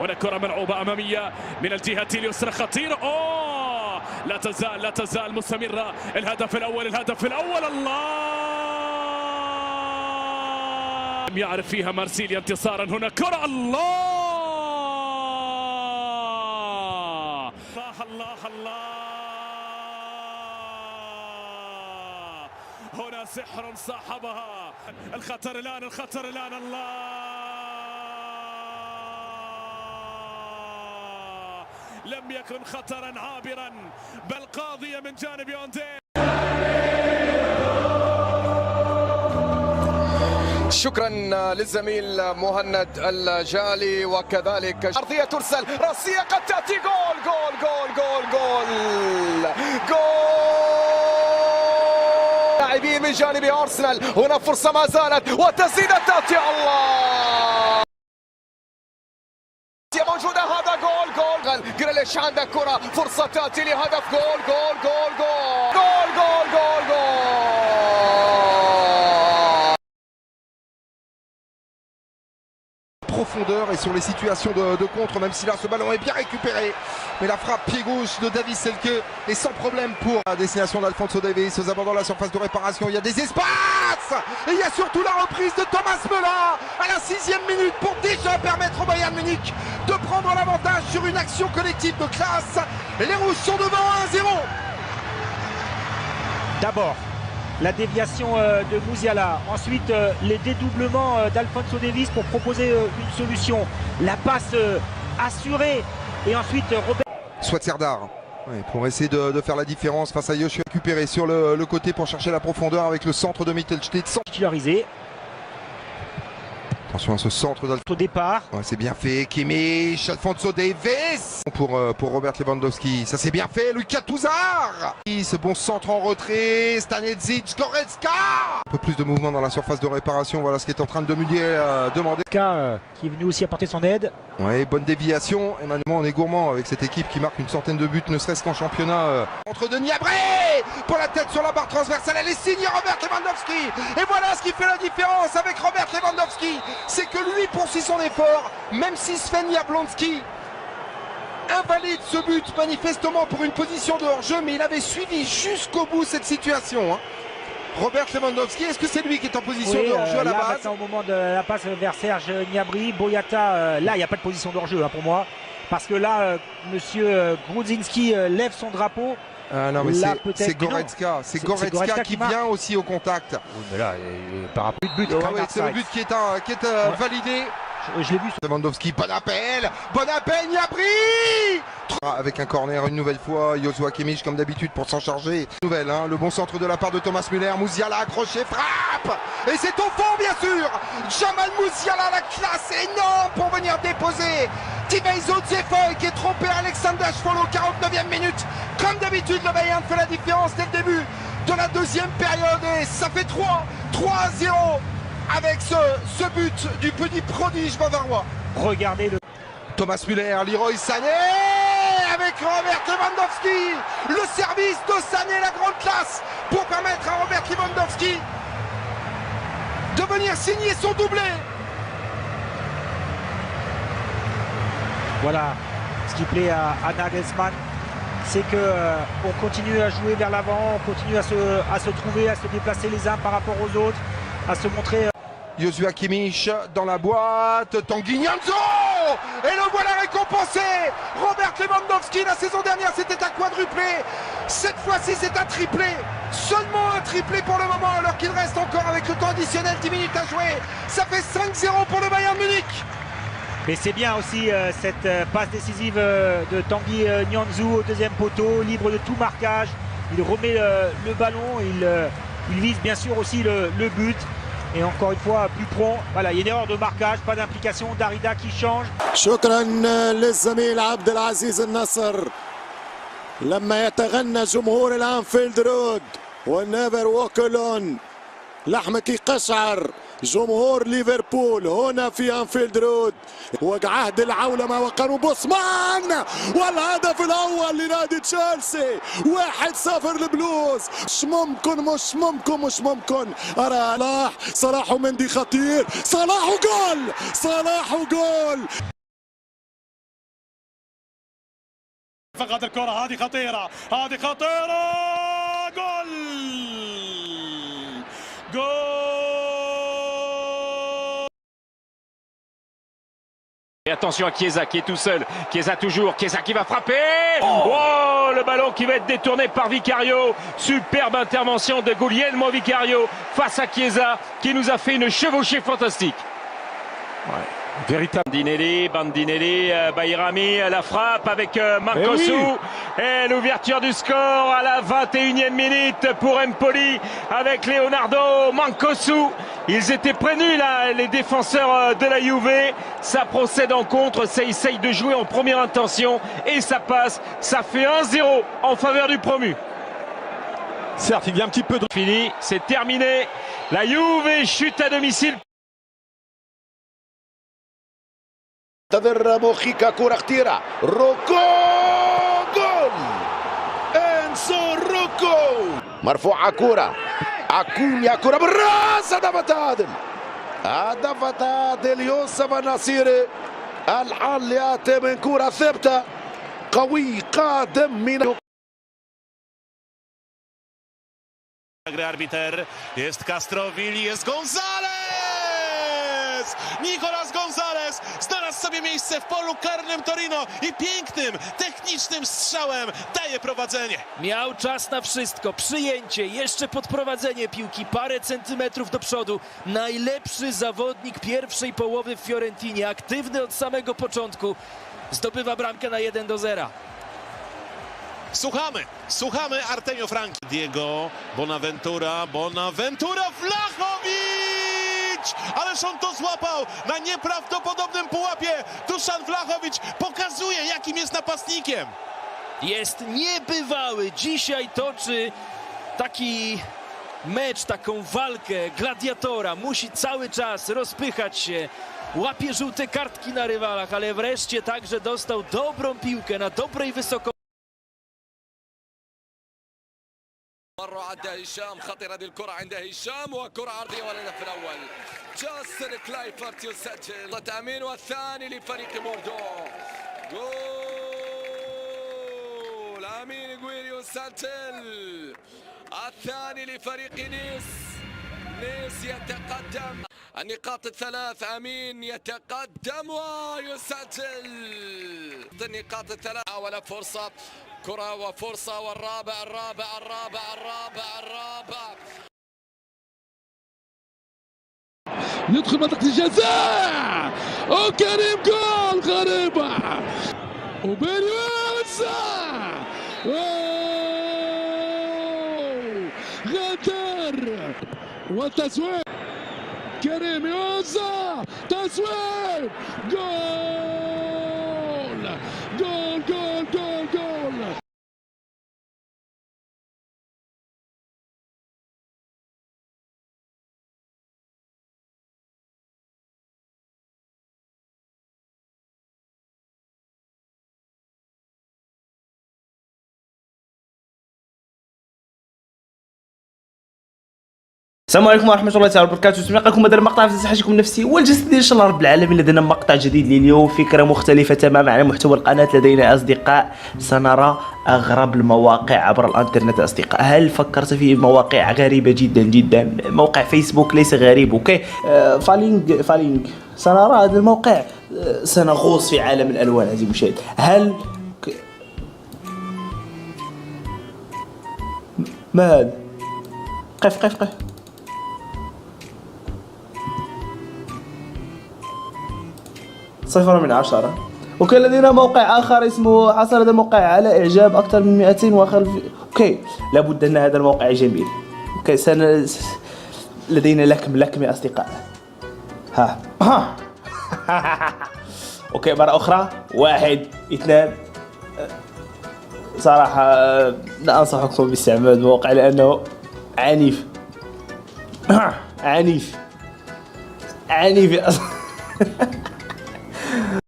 هنا كرة ملعوبة أمامية من الجهة اليسرى خطيرة. لا تزال مستمرة. الهدف الأول الله، لم يعرف فيها مارسيليا انتصارا. هنا كرة الله الله الله، هنا سحر صاحبها. الخطر الآن الله، لم يكن خطرا عابرا بل قاضية من جانب يوندي. شكرا للزميل مهند الجالي، وكذلك أرضية ترسل رأسية قد تأتي جول جول جول جول جول جول لاعبين من جانب أرسنال. هنا فرصة ما زالت وتسديدة تأتي الله موجودة. هذا جول جريليش عندك كرة، فرصة تأتي لهدف. جول جول جول جول جول جول جول جول. Profondeur et sur les situations de contre, même si là ce ballon est bien récupéré, mais la frappe pied gauche de Davis Selke est sans problème pour la destination d'Alphonso Davies. Aux abords de la surface de réparation, il y a des espaces et il y a surtout la reprise de Thomas Müller à la 6e minute pour déjà permettre au Bayern Munich de prendre l'avantage sur une action collective de classe, et les Rouges sont devant 1-0. D'abord la déviation de Musiala, ensuite les dédoublements d'Alphonso Davies pour proposer une solution, la passe assurée, et ensuite Robert Soit Serdar pour essayer de faire la différence face à Yoshi, récupéré sur le côté pour chercher la profondeur avec le centre de Mittelstedt. Titularisé. Attention à ce centre au départ. Ouais, c'est bien fait. Kimmich, Alphonso Davies pour Robert Lewandowski. Ça c'est bien fait. Lucas Touzard. Ce bon centre en retrait. Stanedzic, Goretzka. Un peu plus de mouvement dans la surface de réparation. Voilà ce qui est en train de demander. Qui est venu aussi apporter son aide. Ouais, bonne déviation. Et maintenant on est gourmand avec cette équipe qui marque une centaine de buts, ne serait-ce qu'en championnat. Entre de Niabré pour la tête sur la barre transversale. Elle est signée Robert Lewandowski. Et voilà ce qui fait la différence avec Robert Lewandowski. C'est que lui poursuit son effort, même si Sven Jablonski invalide ce but manifestement pour une position de hors-jeu, mais il avait suivi jusqu'au bout cette situation. Robert Lewandowski, est-ce que c'est lui qui est en position de hors-jeu à la base? Au moment de la passe vers Serge Gnabry, Boyata, là il n'y a pas de position de hors-jeu pour moi, parce que là monsieur Grudzinski lève son drapeau. Non mais c'est Goretzka, qui vient aussi au contact. Oui, mais là, par rapport au but, c'est le but qui est validé. Je l'ai vu. Lewandowski, bon appel, Gnabry avec un corner une nouvelle fois. Joshua Kimmich comme d'habitude pour s'en charger. Nouvelle, le bon centre de la part de Thomas Müller. Musiala accroché, frappe, et c'est au fond bien sûr. Jamal Musiala, la classe énorme pour venir déposer Tibezo Dzefo, qui est trompé Alexander Schwolo au 49e minute. Comme d'habitude, le Bayern fait la différence dès le début de la deuxième période, et ça fait 3-0 avec ce but du petit prodige bavarois. Regardez le Thomas Müller, Leroy Sané avec Robert Lewandowski. Le service de Sané, la grande classe pour permettre à Robert Lewandowski de venir signer son doublé. Voilà ce qui plaît à Nagelsmann, c'est que on continue à jouer vers l'avant, on continue à se trouver, à se déplacer les uns par rapport aux autres, à se montrer. Joshua Kimmich dans la boîte, Tanguy Nianzo, et le voilà récompensé. Robert Lewandowski, la saison dernière c'était un quadruplé, cette fois-ci c'est un triplé, seulement un triplé pour le moment, alors qu'il reste encore avec le temps additionnel 10 minutes à jouer. Ça fait 5-0 pour le Bayern Munich. Mais c'est bien aussi cette passe décisive de Tanguy Nianzo au deuxième poteau, libre de tout marquage. Il remet le ballon, il vise bien sûr aussi le but. Et encore une fois plus prompt. Voilà, il y a une erreur de marquage, pas d'implication. Darida qui change. شكرا للزميل عبد العزيز النصر. لما يتغنى جمهور الانفيلد رود ونيفر ووك الون، لحمك يقشعر جمهور ليفربول هنا في انفيلد رود. وعهد العولمه وقانون بوسمان، والهدف الاول لنادي تشيلسي. 1-0 للبلوز. مش ممكن ارى صلاح ومندي خطير. صلاح وجول. فقط الكرة هذه خطيرة، هذه خطيرة، جول جول. Et attention à Chiesa qui est tout seul. Chiesa toujours. Chiesa qui va frapper. Oh, le ballon qui va être détourné par Vicario. Superbe intervention de Guglielmo Vicario face à Chiesa qui nous a fait une chevauchée fantastique. Ouais. Véritable. Bandinelli, Bayrami, la frappe avec Mancosu. Et l'ouverture du score à la 21e minute pour Empoli avec Leonardo Mancosu. Ils étaient prévenus là, les défenseurs de la Juve. Ça procède en contre, ça essaye de jouer en première intention et ça passe. Ça fait 1-0 en faveur du promu. Certes, il y a un petit peu de... Fini, c'est terminé. La Juve chute à domicile. انتظر موخيكا كرة خطيرة، روكو جول، انسو روكو، مرفوعة كرة، أكونيا كرة بالراس، هدف تعادل، هدف تعادل يوسف النصيري. الحل يأتي من كرة ثابتة قوي قادم من Arbiter, jest Castroville, jest González! Nicolas González znalazł sobie miejsce w polu karnym Torino i pięknym, technicznym strzałem daje prowadzenie. Miał czas na wszystko, przyjęcie, jeszcze podprowadzenie piłki, parę centymetrów do przodu. Najlepszy zawodnik pierwszej połowy w Fiorentinie, aktywny od samego początku, zdobywa bramkę na 1-0. Słuchamy Artemio Franki. Diego Bonaventura, Vlachowicz! Ależ on to złapał na nieprawdopodobnym pułapie. Duszan Vlachowicz pokazuje, jakim jest napastnikiem. Jest niebywały. Dzisiaj toczy taki mecz, taką walkę gladiatora. Musi cały czas rozpychać się. Łapie żółte kartki na rywalach, ale wreszcie także dostał dobrą piłkę na dobrej wysokości. مرة عدى هشام، خطر هذه الكرة عند هشام وكرة عرضية والهدف الأول. جاستن كلايفرت يسجل تأمين والثاني لفريق بوردو. جول أمين جويل يسجل الثاني لفريق نيس. نيس يتقدم النقاط الثلاث، أمين يتقدم ويسجل النقاط الثلاث. ولا فرصة كرة وفرصة والرابع يدخل منطقة الجزاء، وكريم جول غريبة وبيريوسا غدر والتسويق كريم يوسا، تسويق جول جول جول جول جول. السلام عليكم ورحمة الله تعالى وبركاته. سمعنا لكم هذا المقطع في صحتكم النفسية والجسدية ان شاء الله رب العالمين. لدينا مقطع جديد لليوم، فكرة مختلفة تماما على محتوى القناة. لدينا أصدقاء سنرى أغرب المواقع عبر الانترنت. أصدقاء، هل فكرت في مواقع غريبة جدا جدا؟ موقع فيسبوك ليس غريب، اوكي؟ فالينج سنرى هذا الموقع. سنغوص في عالم الألوان عزيزي المشاهد. هل ما هذا؟ قف 0 من 10. وكان لدينا موقع آخر اسمه حصل هذا الموقع على إعجاب أكثر من 200 أوكي، لابد أن هذا الموقع جميل. اوكي، لدينا لكم يا أصدقاء. ها اوكي، مرة أخرى، 1 2. صراحة لا أنصحكم باستعمال الموقع لأنه عنيف عنيف